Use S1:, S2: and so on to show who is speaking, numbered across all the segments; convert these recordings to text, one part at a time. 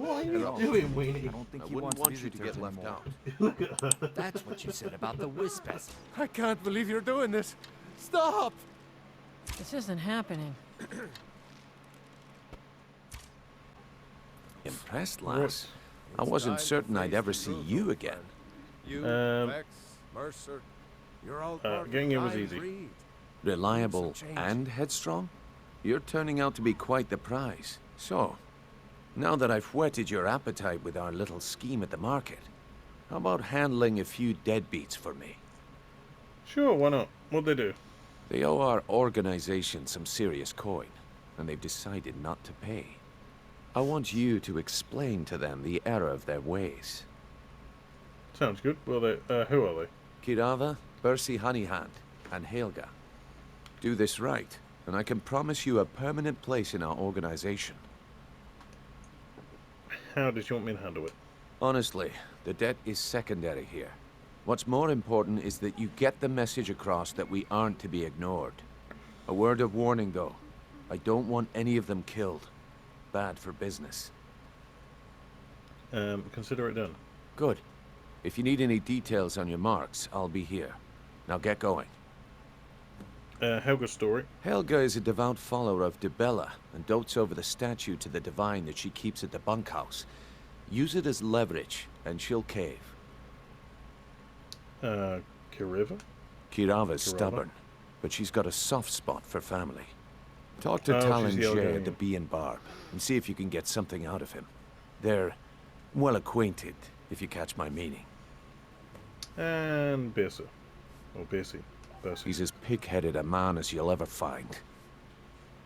S1: What are you doing, Weenie?
S2: I don't think
S3: I
S2: he
S3: wouldn't
S2: wants
S3: want you to
S2: visitors
S3: get left
S2: anymore.
S3: out.
S1: Look at her.
S2: That's what you said about the Wispest.
S4: I can't believe you're doing this. Stop!
S5: This isn't happening.
S3: Impressed, lass. I wasn't certain I'd ever see you again.
S4: You, Vex, Mercer, you're all
S6: getting in was easy.
S3: Reliable and headstrong? You're turning out to be quite the prize. So, now that I've whetted your appetite with our little scheme at the market, how about handling a few deadbeats for me?
S6: Sure, why not? What'd they do?
S3: They owe our organization some serious coin, and they've decided not to pay. I want you to explain to them the error of their ways.
S6: Sounds good. Well, who are they?
S3: Kirava, Bercy Honeyhand, and Helga. Do this right, and I can promise you a permanent place in our organization.
S6: How did you want me to handle it?
S3: Honestly, the debt is secondary here. What's more important is that you get the message across that we aren't to be ignored. A word of warning, though. I don't want any of them killed. Bad for business.
S6: Consider it done.
S3: Good. If you need any details on your marks, I'll be here. Now get going.
S6: Helga's story.
S3: Helga is a devout follower of Dibella and dotes over the statue to the divine that she keeps at the bunkhouse. Use it as leverage, and she'll cave.
S6: Kiriva?
S3: Kirava's stubborn, but she's got a soft spot for family. Talk to Talon Jay at the Bee and Barb, and see if you can get something out of him. They're well acquainted, if you catch my meaning.
S6: And Bessie. Or Bessie.
S3: He's as pig-headed a man as you'll ever find.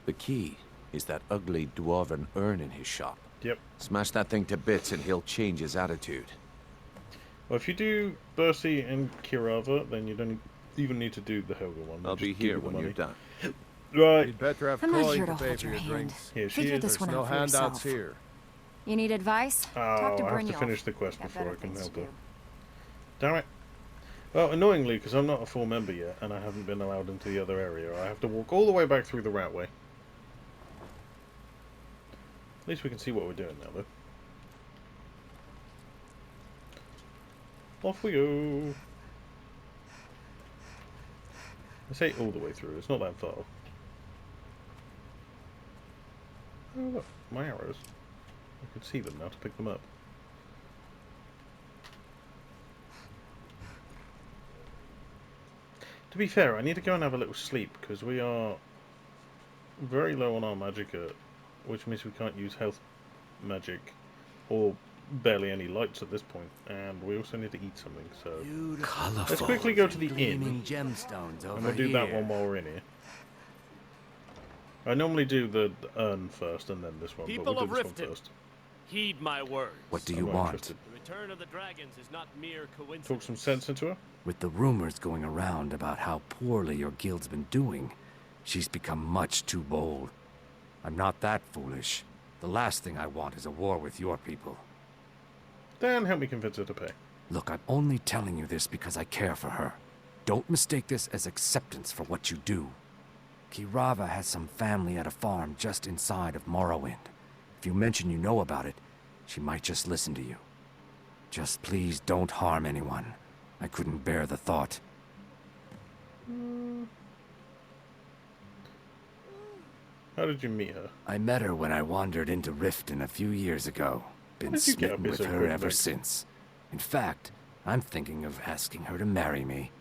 S3: The key is that ugly dwarven urn in his shop.
S6: Yep.
S3: Smash that thing to bits and he'll change his attitude.
S6: Well, if you do Bercy and Kirava, then you don't even need to do the Helga one.
S3: I'll be here when you're done.
S6: Right.
S4: You'd better have
S7: I'm not
S4: coin
S7: here
S4: to
S7: to
S4: pay
S7: hold
S4: for
S7: your
S4: your
S7: hand.
S4: drinks.
S6: Here she
S7: Figure
S6: is.
S7: this
S4: There's
S7: one
S4: no
S7: out for
S4: handouts
S7: yourself.
S4: here.
S7: You need advice? Talk to
S6: I have
S7: Brynjolf.
S6: to finish the quest
S7: Got
S6: before
S7: better
S6: I can
S7: things
S6: help
S7: to
S6: her.
S7: do.
S6: Damn it. Well, annoyingly, because I'm not a full member yet, and I haven't been allowed into the other area, I have to walk all the way back through the routeway. At least we can see what we're doing now, though. Off we go. I say all the way through, it's not that far. Oh look, my arrows. I can see them now to pick them up. To be fair, I need to go and have a little sleep, because we are very low on our magicka, which means we can't use health magic, or barely any lights at this point, and we also need to eat something, so...
S2: Colorful.
S6: Let's quickly go to the inn,
S2: Gemstones over
S6: and we'll do that one while we're in here. I normally do the urn first, and then this one, but we'll do this one first.
S8: Heed my words.
S2: What do you
S6: I'm not
S2: want?
S6: interested.
S8: The return of the dragons is not mere coincidence.
S6: Talk some sense into her?
S2: With the rumors going around about how poorly your guild's been doing, she's become much too bold. I'm not that foolish. The last thing I want is a war with your people.
S6: Then help me convince her to pay.
S2: Look, I'm only telling you this because I care for her. Don't mistake this as acceptance for what you do. Kirava has some family at a farm just inside of Morrowind. If you mention you know about it, she might just listen to you. Just please don't harm anyone. I couldn't bear the thought.
S6: How did you meet her?
S2: I met her when I wandered into Riften a few years ago. Been
S6: did you get up
S2: smitten
S6: here
S2: with
S6: so
S2: her
S6: quick,
S2: ever
S6: Vic?
S2: since. In fact, I'm thinking of asking her to marry me.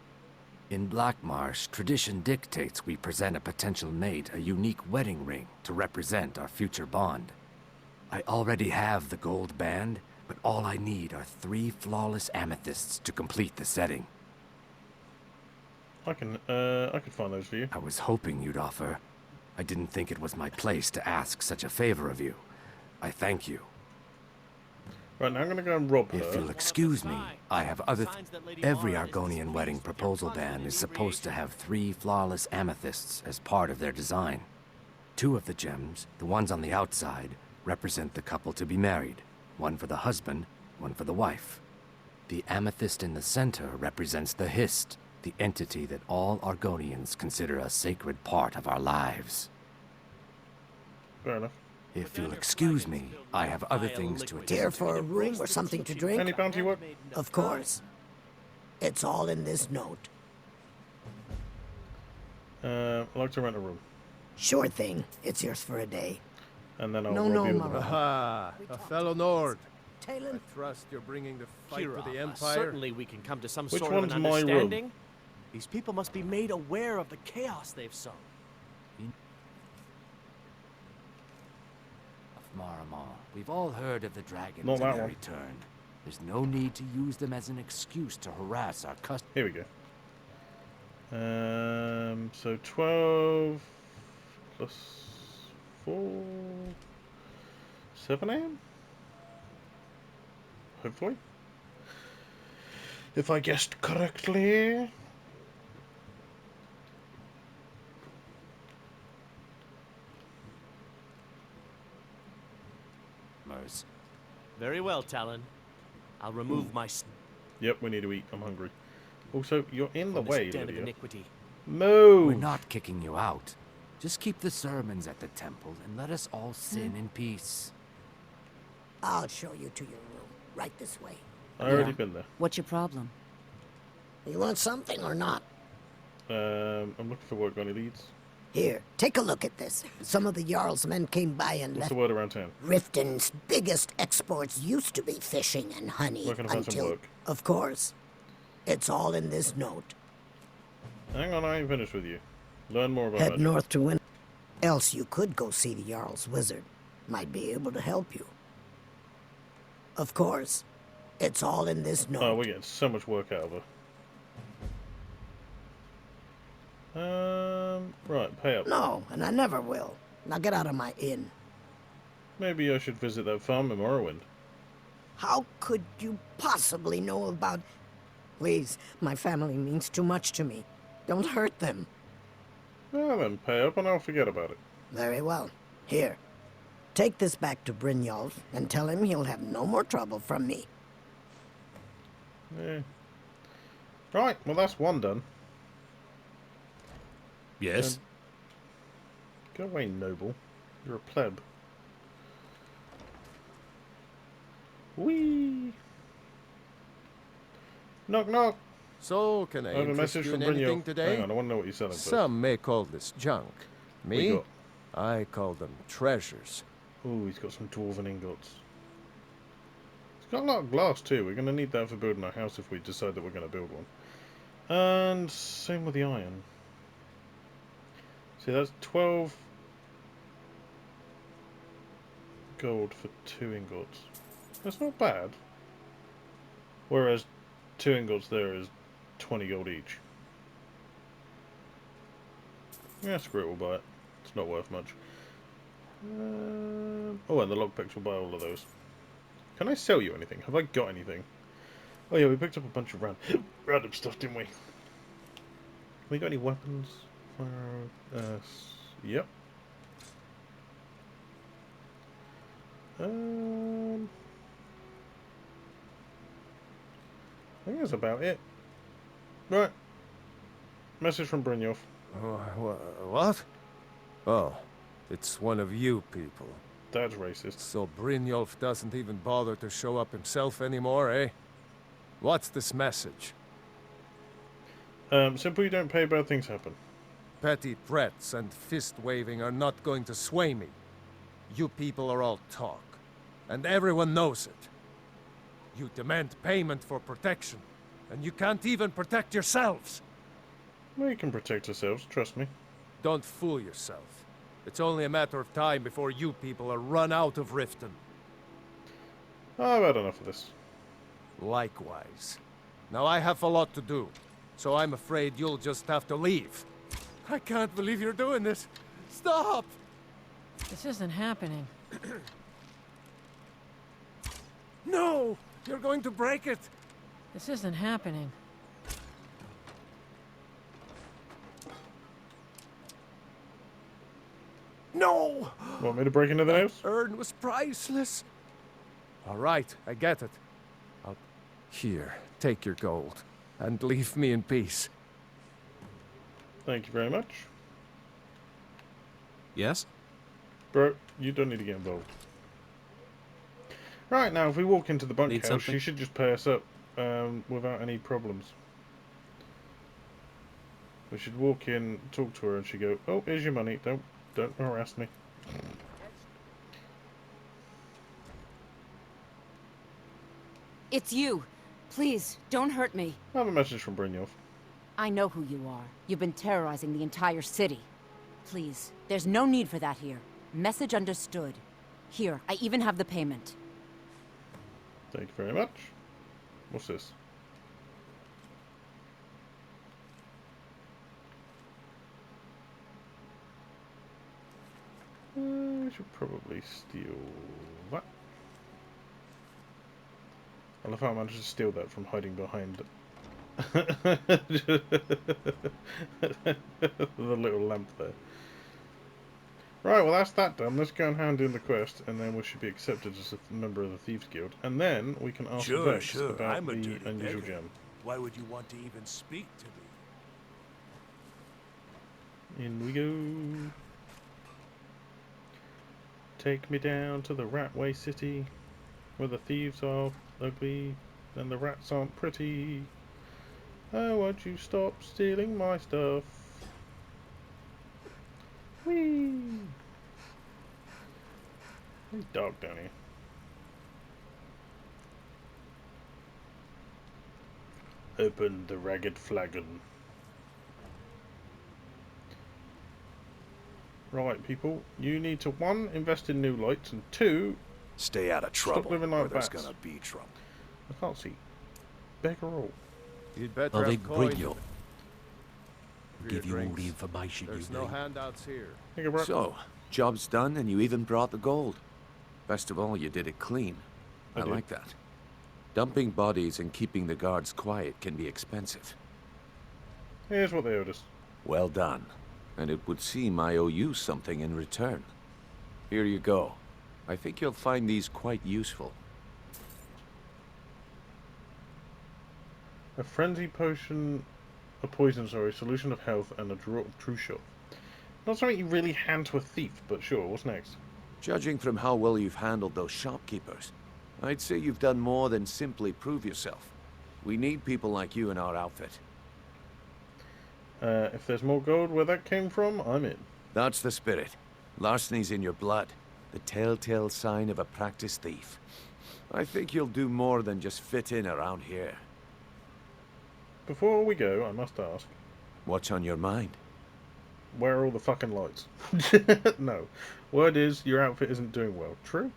S2: In Blackmarsh, tradition dictates we present a potential mate a unique wedding ring to represent our future bond. I already have the gold band, but all I need are 3 flawless amethysts to complete the setting.
S6: I can find those for you.
S2: I was hoping you'd offer. I didn't think it was my place to ask such a favor of you. I thank you.
S6: Right, now I'm gonna go and rob her.
S2: If you'll excuse me, I have other... Every Argonian wedding proposal band is supposed to have 3 flawless amethysts as part of their design. 2 of the gems, the ones on the outside, represent the couple to be married. 1 for the husband, 1 for the wife. The amethyst in the center represents the Hist, the entity that all Argonians consider a sacred part of our lives.
S6: Fair enough.
S2: If you'll excuse me, I have other things to attend
S9: Here
S2: to.
S9: for a room or something to drink?
S6: Any bounty work?
S9: Of course. It's all in this note.
S6: I'd like to rent a room.
S9: Sure thing. It's yours for a day.
S6: And then I'll
S9: No,
S6: rob
S9: no,
S6: you of the
S9: Mara.
S6: money.
S4: Aha! A fellow Nord.
S9: Talon?
S4: I trust you're bringing the fight
S8: Kira,
S4: to the Empire.
S8: certainly we can come to some
S6: Which
S8: sort of
S6: one's
S8: an
S6: my room?
S8: understanding. These people must be made aware of the chaos they've sown.
S2: Of Maramal. We've all heard of the dragons
S6: Not
S2: and
S6: that
S2: their
S6: one.
S2: return. There's no need to use them as an excuse to harass our customers.
S6: Here we go. So 12 plus 4, 7 a.m. Hopefully, if I guessed correctly.
S8: Very well, Talon. I'll remove my
S6: Yep, we need to eat. I'm hungry. Also, you're in the
S8: from this
S6: way,
S8: den of
S6: Lydia.
S8: iniquity.
S6: Move!
S2: We're not kicking you out. Just keep the sermons at the temple and let us all sin in peace.
S9: I'll show you to your room. Right this way.
S6: I already been there.
S10: What's your problem?
S9: You want something or not?
S6: I'm looking for work on any leads.
S9: Here, take a look at this. Some of the Jarl's men came by and
S6: What's
S9: left.
S6: the word around town?
S9: Riften's biggest exports used to be fishing and honey
S6: Where can I find some
S9: until,
S6: work?
S9: of course, it's all in this note.
S6: Hang on, I ain't finished with you. Learn more about
S9: Head
S6: magic.
S9: north to win. Else you could go see the Jarl's wizard. Might be able to help you. Of course, it's all in this note.
S6: Oh, we're getting so much work out of her. Right, pay up.
S9: No, and I never will. Now get out of my inn.
S6: Maybe I should visit that farm in Morrowind.
S9: How could you possibly know about... Please, my family means too much to me. Don't hurt them.
S6: Well then, pay up and I'll forget about it.
S9: Very well. Here. Take this back to Brynjolf and tell him he'll have no more trouble from me.
S6: Yeah. Right, well that's one done.
S2: Yes?
S6: Go away, noble. You're a pleb. Whee! Knock knock!
S4: So, can I
S6: I have a
S4: interest
S6: message
S4: you
S6: from
S4: in anything
S6: Brynjolf.
S4: today?
S6: Hang on, I want to know what you're selling first.
S4: Some may call this junk.
S6: What you
S4: Me?
S6: got?
S4: I call them treasures.
S6: Ooh, he's got some dwarven ingots. He's got a lot of glass too. We're going to need that for building our house if we decide that we're going to build one. And same with the iron. See, that's 12 gold for 2 ingots. That's not bad. Whereas 2 ingots there is 20 gold each. Yeah, screw it, we'll buy it. It's not worth much. Oh, and the lockpicks will buy all of those. Can I sell you anything? Have I got anything? Oh yeah, we picked up a bunch of random stuff, didn't we? We got any weapons? Yep. I think that's about it. Right. Message from Brynjolf.
S4: What? Oh, it's one of you people.
S6: Dad's racist.
S4: So Brynjolf doesn't even bother to show up himself anymore, eh? What's this message?
S6: Simply you don't pay, bad things happen.
S4: Petty threats and fist-waving are not going to sway me. You people are all talk, and everyone knows it. You demand payment for protection, and you can't even protect yourselves.
S6: We can protect ourselves, trust me.
S4: Don't fool yourself. It's only a matter of time before you people are run out of Riften.
S6: I've had enough of this.
S4: Likewise. Now I have a lot to do, so I'm afraid you'll just have to leave. I can't believe you're doing this. Stop!
S5: This isn't happening.
S4: No! You're going to break it!
S5: This isn't happening.
S4: No!
S6: Want me to break into the house?
S4: Urn was priceless. All right, I get it. Here, take your gold, and leave me in peace.
S6: Thank you very much.
S11: Yes?
S6: Bro, You don't need to get involved. Right, now if we walk into the bunkhouse, she should just pay us up without any problems. We should walk in, talk to her, and she go, "Oh, here's your money. Don't harass me."
S10: It's you. Please, don't hurt me.
S6: I have a message from Brynjolf.
S10: I know who you are. You've been terrorizing the entire city. Please, there's no need for that here. Message understood. Here, I even have the payment.
S6: Thank you very much. What's this? I should probably steal that. I love how I managed to steal that from hiding behind the little lamp there. Right, well that's that done. Let's go and hand in the quest, and then we should be accepted as a member of the Thieves Guild. And then we can ask Vex about the unusual gem.
S11: Why would you want to even speak to me?
S6: In we go. Take me down to the Ratway City, where the thieves are ugly and the rats aren't pretty. Oh, won't you stop stealing my stuff? Whee! It's dark down here. Open the ragged flagon. Right, people, you need to 1, invest in new lights, and 2,
S11: stay out of trouble.
S6: Stop living like
S11: or there's
S6: bats.
S11: gonna be trouble.
S6: I can't see. Beggar all.
S4: You'd better
S2: I'll
S4: have coin
S2: Brynjolf
S4: for
S2: give
S4: your
S2: you all
S4: drinks.
S2: the information
S4: There's
S2: you
S4: no
S2: need.
S4: handouts here.
S6: Think about
S3: So, job's done and you even brought the gold. Best of all, you did it clean. I
S6: did.
S3: like that. Dumping bodies and keeping the guards quiet can be expensive.
S6: Here's what they owed us.
S3: Well done. And it would seem I owe you something in return. Here you go. I think you'll find these quite useful.
S6: A frenzy potion, a poison, solution of health, and a draught of true shot. Not something you really hand to a thief, but sure, what's next?
S3: Judging from how well you've handled those shopkeepers, I'd say you've done more than simply prove yourself. We need people like you in our outfit.
S6: If there's more gold where that came from, I'm in.
S3: That's the spirit. Larceny's in your blood. The telltale sign of a practiced thief. I think you'll do more than just fit in around here.
S6: Before we go, I must ask,
S3: What's on your mind?
S6: where are all the fucking lights? No. Word is, your outfit isn't doing well. True?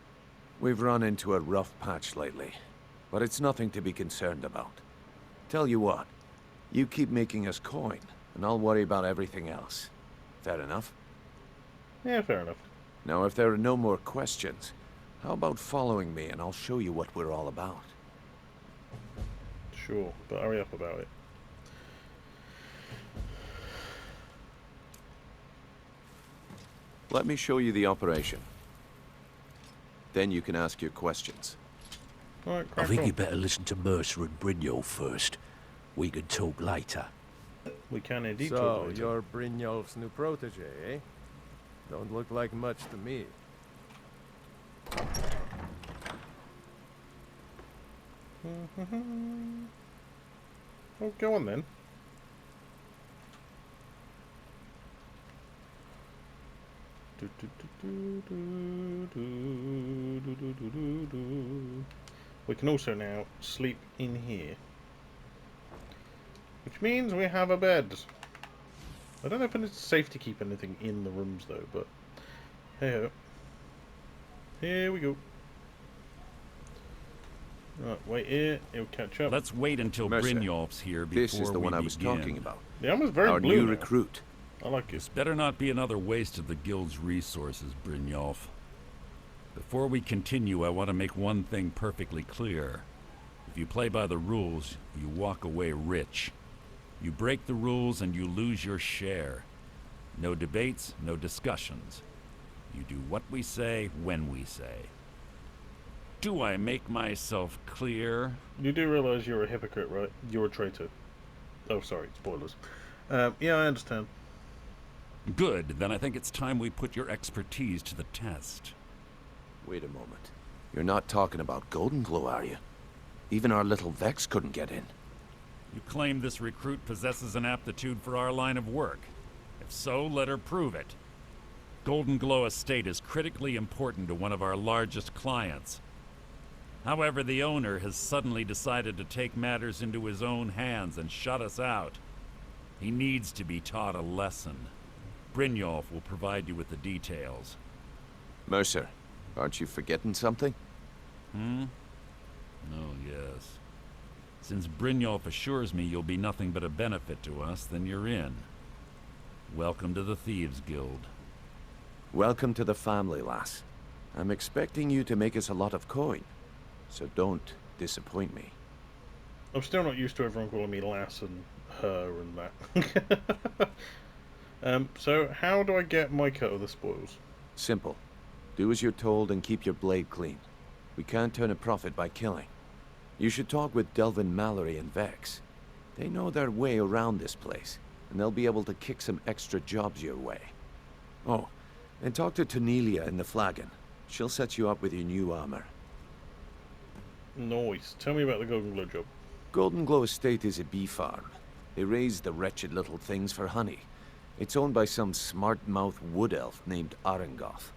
S3: We've run into a rough patch lately, but it's nothing to be concerned about. Tell you what, you keep making us coin, and I'll worry about everything else. Fair enough?
S6: Yeah, fair enough.
S3: Now, if there are no more questions, how about following me and I'll show you what we're all about?
S6: Sure, but hurry up about it.
S3: Let me show you the operation. Then you can ask your questions.
S6: Alright,
S2: I
S6: crack
S2: think
S6: on.
S2: you better listen to Mercer and Brynjolf first. We can talk later.
S6: We can indeed
S4: So,
S6: talk later.
S4: you're Brynjolf's new protege, eh? Don't look like much to me.
S6: Oh, go on then. We can also now sleep in here. Which means we have a bed. I don't know if it's safe to keep anything in the rooms though, but hey-ho. Here we go. Right, wait here, it'll catch up.
S12: Let's wait until
S3: Mercer,
S12: Brynjolf's here before
S3: This is the one I was
S12: begin.
S3: talking about.
S6: The armor's very
S3: Our
S6: blue
S3: new
S6: now.
S3: recruit.
S6: I like it.
S12: This better not be another waste of the guild's resources, Brynjolf. Before we continue, I want to make one thing perfectly clear. If you play by the rules, you walk away rich. You break the rules and you lose your share. No debates, no discussions. You do what we say, when we say. Do I make myself clear?
S6: You do realise you're a hypocrite, right? You're a traitor. Oh, sorry, spoilers. Yeah, I understand.
S12: Good, then I think it's time we put your expertise to the test.
S3: Wait a moment. You're not talking about Golden Glow, are you? Even our little Vex couldn't get in.
S12: You claim this recruit possesses an aptitude for our line of work. If so, let her prove it. Golden Glow Estate is critically important to one of our largest clients. However, the owner has suddenly decided to take matters into his own hands and shut us out. He needs to be taught a lesson. Brynjolf will provide you with the details.
S3: Mercer, aren't you forgetting something?
S12: Oh, yes. Since Brynjolf assures me you'll be nothing but a benefit to us, then you're in. Welcome to the Thieves Guild.
S3: Welcome to the family, lass. I'm expecting you to make us a lot of coin, so don't disappoint me.
S6: I'm still not used to everyone calling me lass and her and that. So how do I get my cut of the spoils?
S3: Simple. Do as you're told and keep your blade clean. We can't turn a profit by killing. You should talk with Delvin Mallory and Vex. They know their way around this place, and they'll be able to kick some extra jobs your way. Oh, and talk to Tanelia in the Flagon. She'll set you up with your new armor.
S6: Nice. Tell me about the Golden Glow job.
S3: Golden Glow Estate is a bee farm. They raise the wretched little things for honey. It's owned by some smart-mouthed wood elf named Arengoth.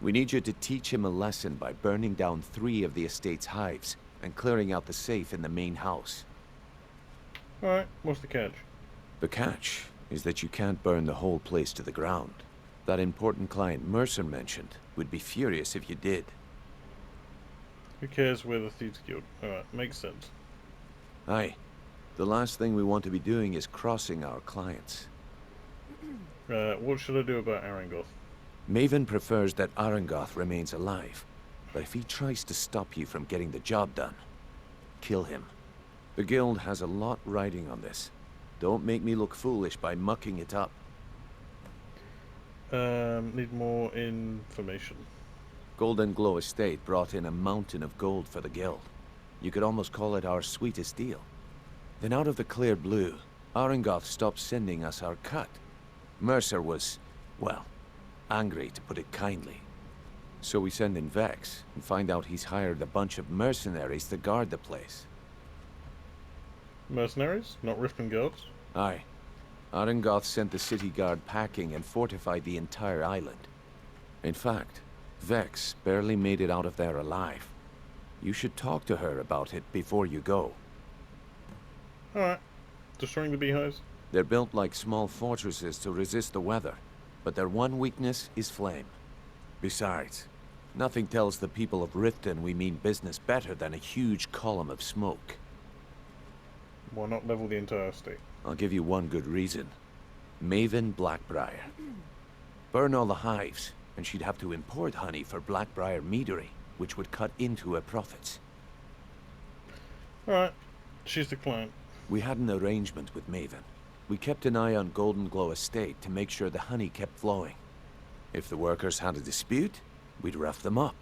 S3: We need you to teach him a lesson by burning down 3 of the estate's hives and clearing out the safe in the main house.
S6: Alright, what's the catch?
S3: The catch is that you can't burn the whole place to the ground. That important client Mercer mentioned would be furious if you did.
S6: Who cares where the Thieves Guild? Alright, makes sense.
S3: Aye. The last thing we want to be doing is crossing our clients.
S6: What should I do about Arengoth?
S3: Maven prefers that Arengoth remains alive, but if he tries to stop you from getting the job done, kill him. The guild has a lot riding on this. Don't make me look foolish by mucking it up.
S6: Need more information.
S3: Golden Glow Estate brought in a mountain of gold for the guild. You could almost call it our sweetest deal. Then out of the clear blue, Arengoth stopped sending us our cut. Mercer was, well, angry to put it kindly. So we send in Vex and find out he's hired a bunch of mercenaries to guard the place.
S6: Mercenaries? Not Riften guards?
S3: Aye. Arengoth sent the city guard packing and fortified the entire island. In fact, Vex barely made it out of there alive. You should talk to her about it before you go.
S6: Alright. Destroying the beehives?
S3: They're built like small fortresses to resist the weather, but their one weakness is flame. Besides, nothing tells the people of Riften we mean business better than a huge column of smoke.
S6: Why not level the entire estate?
S3: I'll give you one good reason. Maven Blackbriar. Burn all the hives, and she'd have to import honey for Blackbriar meadery, which would cut into her profits.
S6: Alright, she's the client.
S3: We had an arrangement with Maven. We kept an eye on Golden Glow Estate to make sure the honey kept flowing. If the workers had a dispute, we'd rough them up.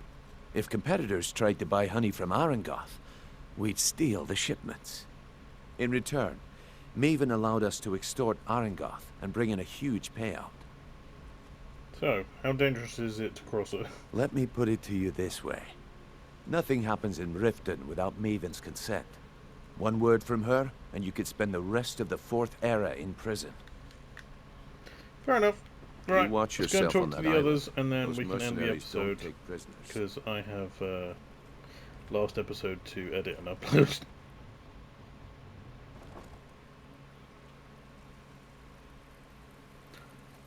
S3: If competitors tried to buy honey from Arengoth, we'd steal the shipments. In return, Maven allowed us to extort Arengoth and bring in a huge payout.
S6: So, how dangerous is it to cross it?
S3: Let me put it to you this way. Nothing happens in Riften without Maven's consent. One word from her, and you could spend the rest of the 4th era in prison.
S6: Fair enough. Right,
S3: you watch
S6: let's go and
S3: yourself
S6: talk
S3: on
S6: to
S3: that
S6: the
S3: island.
S6: others, and then
S3: Those
S6: we can end the
S3: mercenaries don't
S6: episode.
S3: take prisoners.
S6: Because I have last episode to edit and upload.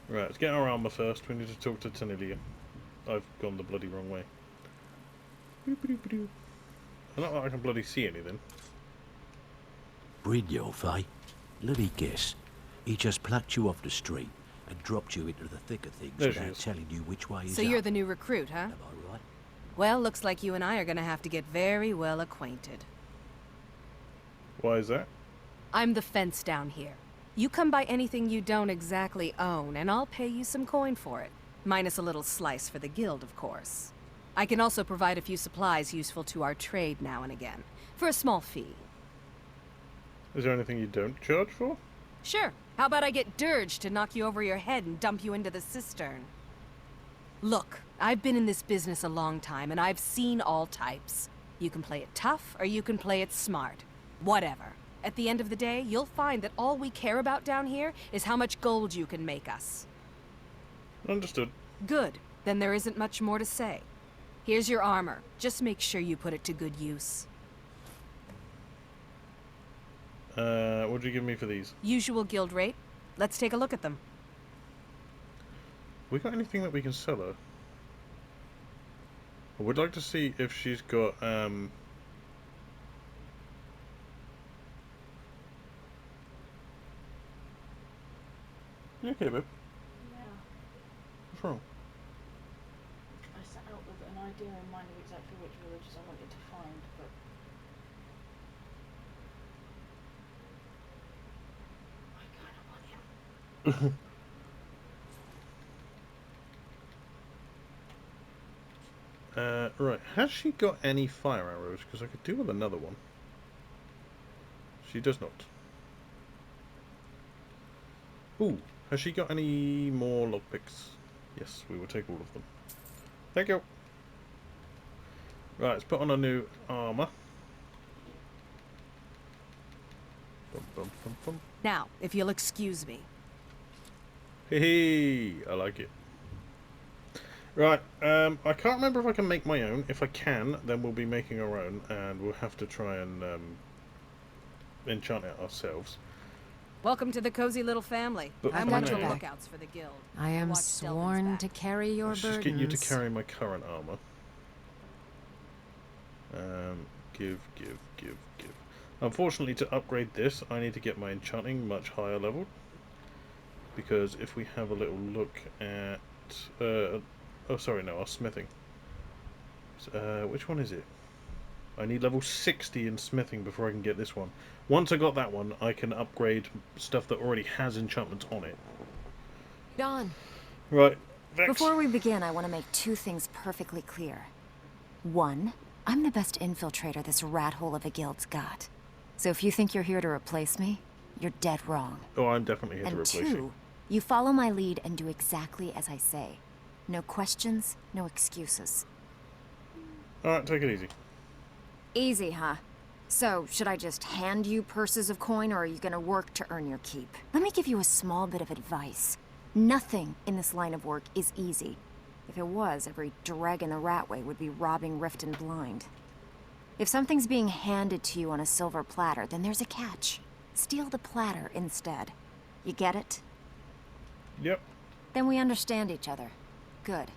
S6: Right, let's get our armor first. We need to talk to Tanelia. I've gone the bloody wrong way. Not that I can bloody see anything.
S11: Brynjolf, eh? Let me guess. He just plucked you off the street and dropped you into the thick of things
S6: There she
S11: without
S6: is.
S11: telling you which way is
S10: So
S11: up.
S10: you're the new recruit, huh?
S11: Am I right?
S10: Well, looks like you and I are gonna have to get very well acquainted.
S6: Why is that?
S10: I'm the fence down here. You come by anything you don't exactly own, and I'll pay you some coin for it. Minus a little slice for the guild, of course. I can also provide a few supplies useful to our trade now and again, for a small fee.
S6: Is there anything you don't charge for?
S10: Sure. How about I get Dirge to knock you over your head and dump you into the cistern? Look, I've been in this business a long time, and I've seen all types. You can play it tough, or you can play it smart. Whatever. At the end of the day, you'll find that all we care about down here is how much gold you can make us.
S6: Understood.
S10: Good. Then there isn't much more to say. Here's your armor. Just make sure you put it to good use.
S6: What do you give me for these?
S10: Usual guild rate. Let's take a look at them.
S6: We got anything that we can sell her? I would like to see if she's got, You okay, babe?
S13: Yeah.
S6: What's wrong?
S13: I set out with an idea in mind of exactly which villages I wanted to find, but... I kind of want him.
S6: Right. Has she got any fire arrows? Because I could do with another one. She does not. Ooh. Has she got any more lockpicks? Yes, we will take all of them. Thank you. Right, let's put on a new armor. Bum, bum, bum, bum.
S10: Now, if you'll excuse me.
S6: Hey, I like it. Right, I can't remember if I can make my own. If I can, then we'll be making our own, and we'll have to try and enchant it ourselves.
S10: Welcome to the cozy little family.
S6: But
S10: I'm
S6: for
S10: one of
S6: now-
S10: the lookouts for the guild.
S5: I am
S10: Watch
S5: sworn
S10: Delvin's
S5: to
S10: back.
S5: carry your
S6: Let's
S5: burdens.
S6: just get you to carry my current armor. Give. Unfortunately, to upgrade this, I need to get my enchanting much higher level. Because if we have a little look at... oh, sorry, no, our smithing. Which one is it? I need level 60 in smithing before I can get this one. Once I got that one, I can upgrade stuff that already has enchantments on it.
S7: Don.
S6: Right, Vex.
S7: Before we begin, I want to make two things perfectly clear. One, I'm the best infiltrator this rat hole of a guild's got. So if you think you're here to replace me, you're dead wrong.
S6: Oh, I'm definitely here to
S7: And
S6: replace
S7: two,
S6: you.
S7: you follow my lead and do exactly as I say. No questions, no excuses.
S6: Alright, take it easy.
S7: Easy, huh? So, should I just hand you purses of coin, or are you gonna work to earn your keep? Let me give you a small bit of advice. Nothing in this line of work is easy. If it was, every dreg in the Ratway would be robbing Rift and Blind. If something's being handed to you on a silver platter, then there's a catch. Steal the platter instead. You get it?
S6: Yep.
S7: Then we understand each other. Good.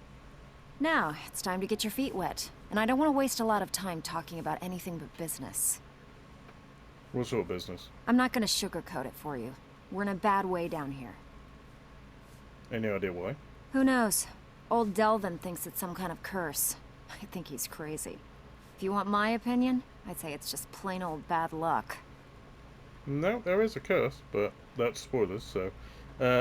S7: Now, it's time to get your feet wet. And I don't want to waste a lot of time talking about anything but business.
S6: What sort of business?
S7: I'm not going to sugarcoat it for you. We're in a bad way down here.
S6: Any idea why?
S7: Who knows? Old Delvin thinks it's some kind of curse. I think he's crazy. If you want my opinion, I'd say it's just plain old bad luck.
S6: No, there is a curse, but that's spoilers, so...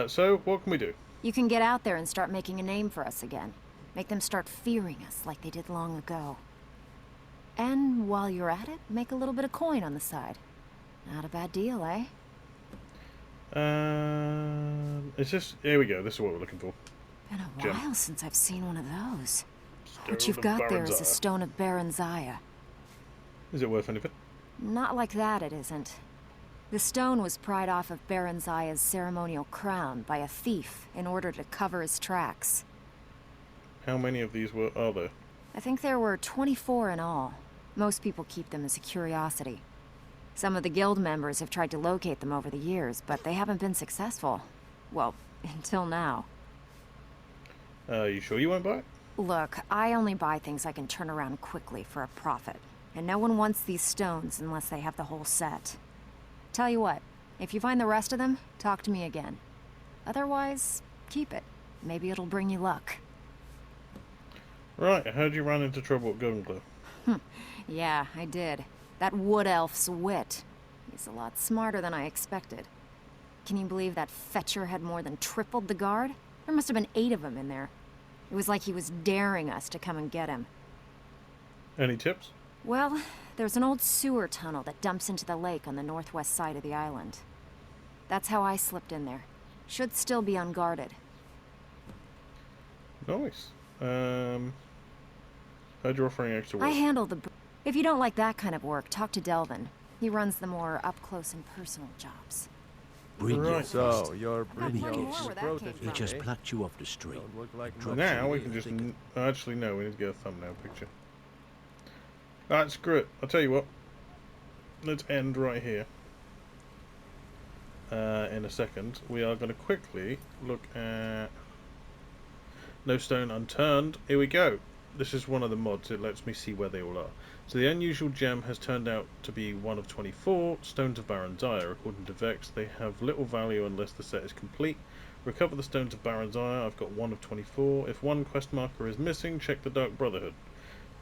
S6: so, what can we do?
S7: You can get out there and start making a name for us again. Make them start fearing us like they did long ago. And while you're at it, make a little bit of coin on the side. Not a bad deal, eh?
S6: It's just... Here we go, this is what we're looking for.
S7: Been a
S6: Gem.
S7: while since I've seen one of those. What
S6: Stone
S7: you've
S6: of
S7: got there is
S6: Baranzaya.
S7: a stone of Baranzaya.
S6: Is it worth anything?
S7: Not like that, it isn't. The stone was pried off of Baranzaya's ceremonial crown by a thief in order to cover his tracks.
S6: How many of these are there?
S7: I think there were 24 in all. Most people keep them as a curiosity. Some of the guild members have tried to locate them over the years, but they haven't been successful. Well, until now.
S6: You sure you won't buy it?
S7: Look, I only buy things I can turn around quickly for a profit. And no one wants these stones unless they have the whole set. Tell you what, if you find the rest of them, talk to me again. Otherwise, keep it. Maybe it'll bring you luck.
S6: Right, how'd you run into trouble at Golden
S7: Yeah, I did. That wood elf's wit. He's a lot smarter than I expected. Can you believe that fetcher had more than tripled the guard? There must have been 8 of them in there. It was like he was daring us to come and get him.
S6: Any tips?
S7: Well, there's an old sewer tunnel that dumps into the lake on the northwest side of the island. That's how I slipped in there. Should still be unguarded.
S6: Nice. Heard you're offering extra work.
S7: I handle the... If you don't like that kind of work, talk to Delvin. He runs the more up-close and personal jobs.
S6: Right.
S4: So, you're
S7: Let me
S4: Brynjolf's
S7: guess. Where that came
S11: He
S7: from.
S11: just plucked you off the street.
S4: Don't look like
S11: Dropped
S6: Now
S11: you
S6: we
S11: in
S6: can
S11: the
S6: just...
S11: thicket.
S6: Actually, no, we need to get a thumbnail picture. Alright, screw it. I'll tell you what. Let's end right here. In a second. We are going to quickly look at... No Stone Unturned. Here we go. This is one of the mods. It lets me see where they all are. So the unusual gem has turned out to be one of 24, Stones of Baron Dire. According to Vex, they have little value unless the set is complete. Recover the Stones of Baron Dire. I've got one of 24. If one quest marker is missing, check the Dark Brotherhood.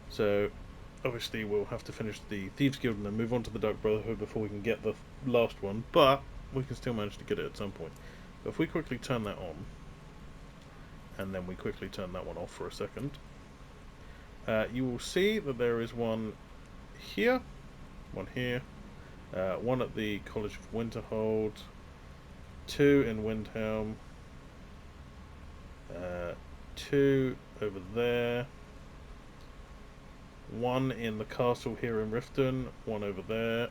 S6: So, obviously we'll have to finish the Thieves Guild and then move on to the Dark Brotherhood before we can get the last one. But, we can still manage to get it at some point. But if we quickly turn that on, and then we quickly turn that one off for a second, you will see that there is one here, one here, one at the College of Winterhold, 2 in Windhelm, 2 over there, 1 in the castle here in Riften, 1 over there,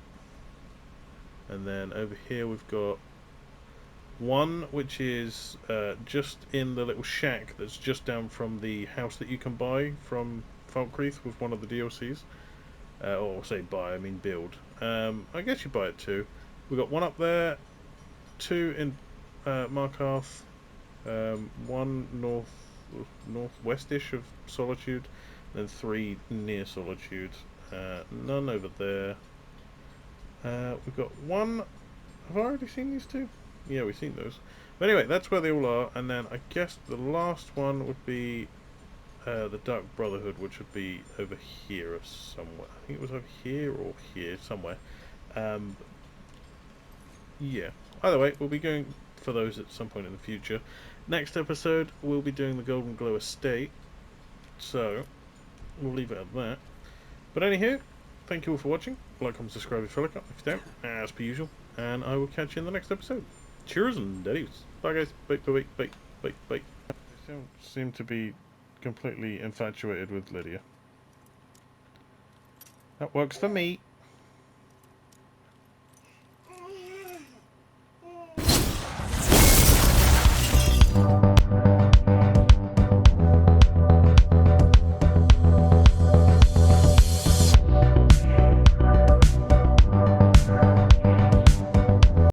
S6: and then over here we've got 1 which is just in the little shack that's just down from the house that you can buy from Falkreath with one of the DLCs. Or say buy, I mean build. I guess you buy it too. We've got 1 up there, 2 in Markarth, 1 northwestish of Solitude, and 3 near Solitude. None over there. We've got 1. Have I already seen these 2? Yeah, we've seen those. But anyway, that's where they all are. And then I guess the last one would be the Dark Brotherhood, which would be over here somewhere. I think it was over here or here somewhere. Yeah. Either way, we'll be going for those at some point in the future. Next episode, we'll be doing the Golden Glow Estate. So, we'll leave it at that. But anywho, thank you all for watching. Like, comment, subscribe if you like it. If you don't, as per usual. And I will catch you in the next episode. Cheers and daddies. Bye guys. Bye, bye, bye, bye, bye. I don't seem to be completely infatuated with Lydia. That works for me.